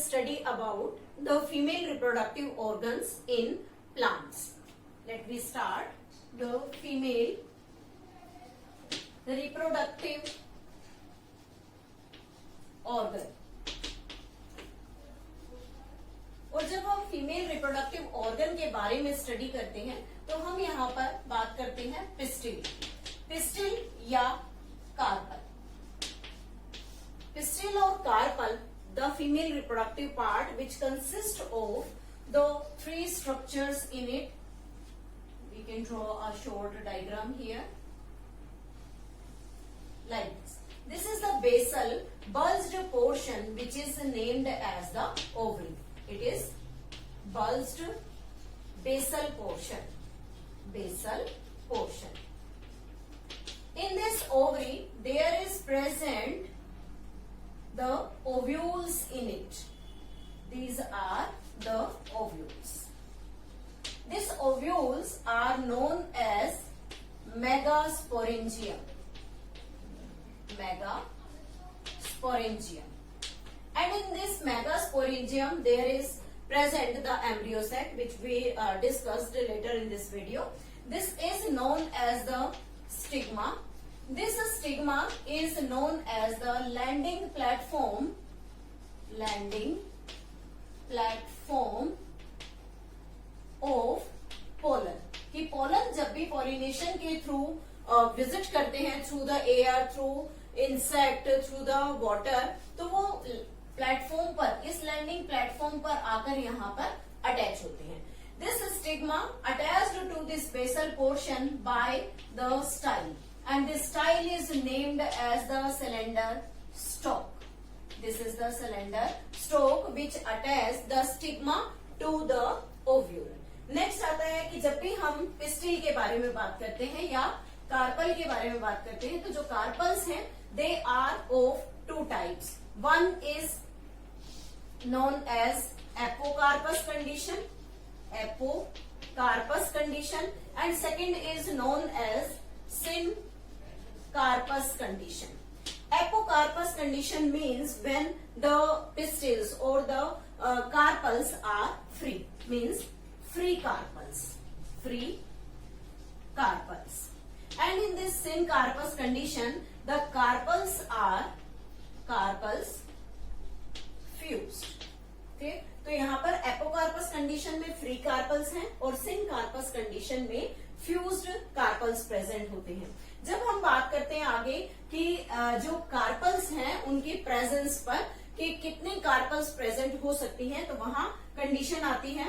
study about the female reproductive organs in plants. Let me start. The female reproductive organ. और जब हम female reproductive organ के बारे में स्टडी करते हैं तो हम यहाँ पर बात करते हैं पिस्टिल या कार्पल. पिस्टिल और carpel, the female reproductive part which consist of the three structures in it. We can draw a short diagram here like this. This is the basal bulged portion which is named as the ovary. It is bulged basal portion. In this ovary there is present the ovules in it. These are the ovules. These ovules are known as megasporangium. And in this megasporangium there is present the embryo sac, which we discussed later in this video. This is known as the stigma. This stigma is known as the landing platform of pollen. कि pollen जब भी pollination के through visit करते हैं through the air, through insect, through the water, तो वो platform पर, इस लैंडिंग प्लेटफॉर्म पर आकर यहाँ पर अटैच होते हैं. This stigma attached to this basal portion by the style, and this style is named as the cylinder stock. This is the cylinder stock which attach the stigma to the ovule. Next आता है कि जब भी हम pistil के बारे में बात करते हैं या कार्पल के बारे में बात करते हैं, तो जो कार्पल्स हैं they are of two types. One is known as apocarpus condition and second is known as syncarpus condition. Apocarpus condition means when the pistils or the carpels are free, means free carpels. And in this syncarpus condition, the carpels are fused. Okay? तो यहाँ पर apocarpous condition में free carpals हैं और syncarpous condition में fused carpals present होते हैं. जब हम बात करते हैं आगे कि जो कार्पल्स हैं उनकी प्रेजेंस पर कि कितने कार्पल्स प्रेजेंट हो सकती हैं, तो वहां कंडीशन आती है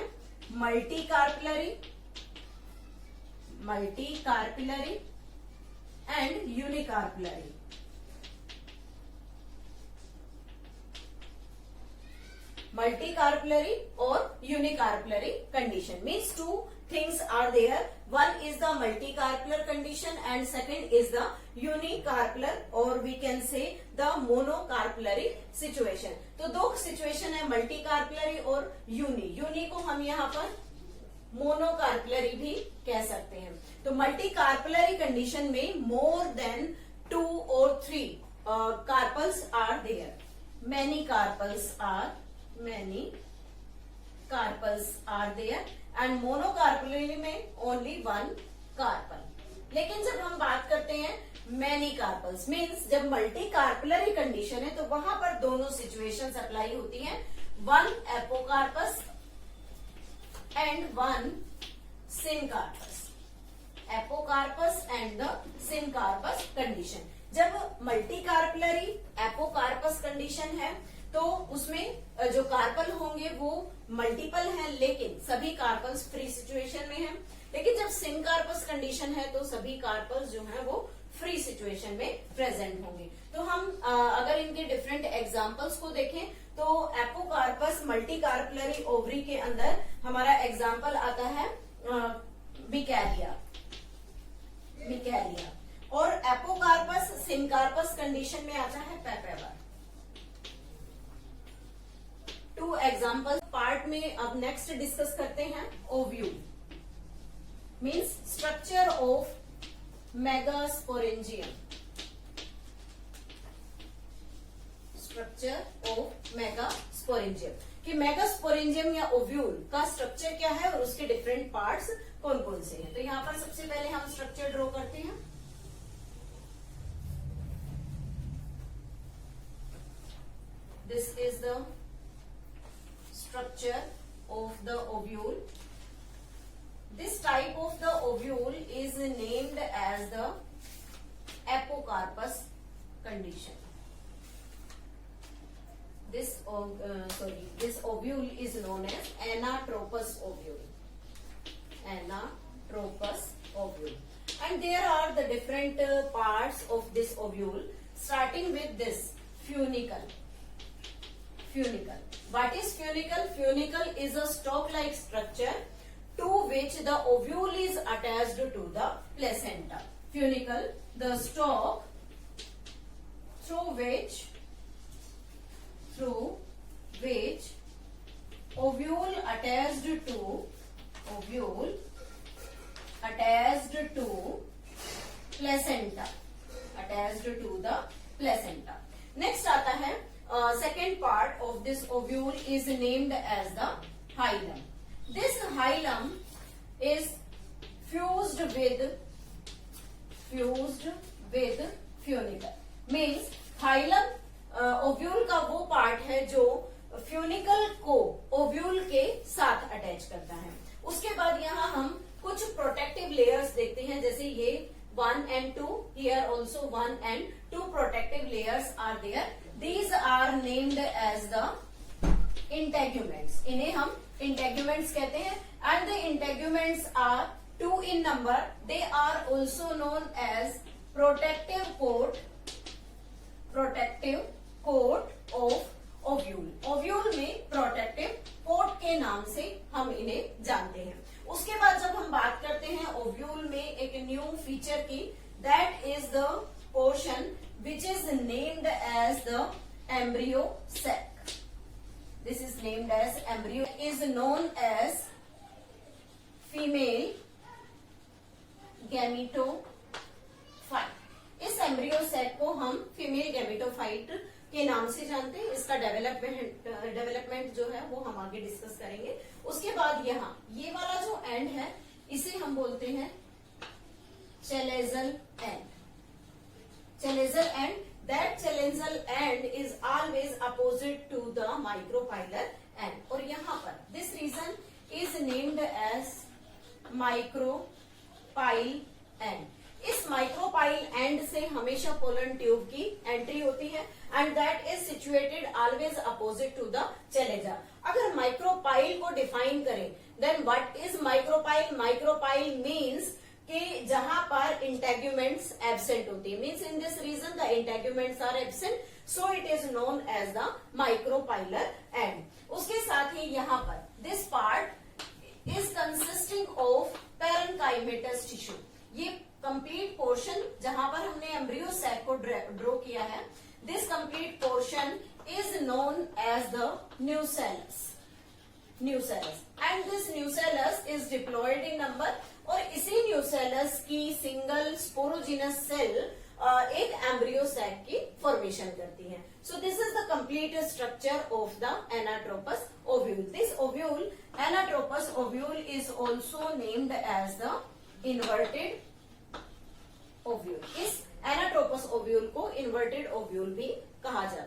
multicarpellary and unicarpellary. Multicarpellary और unicarpellary condition means two things are there. One is the multicarpular condition and second is the unicarpular or we can say the monocarpulary situation. तो दो situation है multicarpulary और uni को हम यहाँ पर मोनोकार्पुलरी भी कह सकते हैं. तो मल्टीकार्पुलरी कंडीशन में more than 2 or 3 carpels are there. Many carpels are there and monocarpulary में only 1 carpel. लेकिन जब हम बात करते हैं many carpels means जब multicarpulary कंडीशन है तो वहां पर दोनों सिचुएशंस अप्लाई होती हैं. 1 apocarpous and 1 syncarpus. Apocarpous and the syncarpus condition. जब मल्टीकार्पुलरी एपोकार्पस कंडीशन है तो उसमें जो कार्पल होंगे वो मल्टीपल हैं, लेकिन सभी कार्पल्स फ्री सिचुएशन में हैं. लेकिन जब सिनकार्पस कंडीशन है तो सभी कार्पल्स जो हैं वो फ्री सिचुएशन में प्रेजेंट होंगे. तो हम अगर इनके डिफरेंट एग्जांपल्स को देखें तो एपोकार्पस मल्टीकार्पुलरी ओवरी के अंदर हमारा एग्जांपल आता है बिकैलिया और एपोकार्पस सिनकार्पस कंडीशन में आता है पेपेवर. 2 एग्जाम्पल पार्ट में अब नेक्स्ट डिस्कस करते हैं. Ovule means structure of megasporangium. structure of megasporidium. Sporangium कि मेगास्पोरेंजियम या ओव्यूल का स्ट्रक्चर क्या है और उसके डिफरेंट पार्ट्स कौन कौन से हैं। तो यहाँ पर सबसे पहले हम स्ट्रक्चर ड्रॉ करते हैं। This is the structure of the ovule. This type of the ovule is named as the apocarpus condition. This ovule is known as anatropous ovule. Anatropous ovule. And there are the different parts of this ovule, starting with this funicle. Funicle. What is funicle? Funicle is a stalk-like structure to which the ovule is attached to the placenta. Funicle, the stalk through which ovule attached to placenta. Attached to the placenta. Next आता है second part of this ovule is named as the hilum. This hilum is fused with funicle. Means hilum ovule का वो part है जो funicle को ovule के साथ attach करता है। उसके बाद यहाँ हम कुछ प्रोटेक्टिव लेयर्स देखते हैं, जैसे ये 1 and 2, here also 1 and 2 protective layers are there. These are named as the integuments. इन्हें हम integuments कहते हैं and the integuments are 2 in number. They are also known as protective coat of ovule. Ovule में protective coat के नाम से हम इन्हें जानते हैं। उसके बाद जब हम बात करते हैं ओव्यूल में एक न्यू फीचर की, that is the portion which is named as the embryo sac. This is named as embryo, is known as female gametophyte. इस एम्ब्रियो सैक को हम फीमेल गैमेटोफाइट के नाम से जानते हैं। इसका डेवलपमेंट जो है वो हम आगे डिस्कस करेंगे। उसके बाद यहाँ ये वाला जो एंड है इसे हम बोलते हैं chalazal end. Chalazal end, that chalazal end is always opposite to the micropylar end. और यहाँ पर this region is named as micropyle end. इस माइक्रोपाइल एंड से हमेशा पोलन ट्यूब की एंट्री होती है and that is situated always opposite to the chalaza. अगर माइक्रोपाइल को डिफाइन करें then what is micropyle? Micropyle means कि जहां पर इंटेग्यूमेंट्स एब्सेंट होती है, means in this reason the integuments are absent, so it is known as the micropylar end. उसके साथ ही यहाँ पर this part is consisting of parenchymatous tissue. ये कंप्लीट पोर्शन जहां पर हमने एम्ब्रियो सैक को ड्रॉ किया है, this complete portion is known as the nucellus. And this nucellus is diploid in number. और इसी न्यूसेलस की सिंगल स्पोरोजिनस सेल एक एम्ब्रियो सैक की फॉर्मेशन करती है. So this is the complete structure of the anatropous ovule. This ovule, anatropous ovule, is also named as the inverted ovule. इस anatropous ovule को inverted ovule भी कहा जाता है.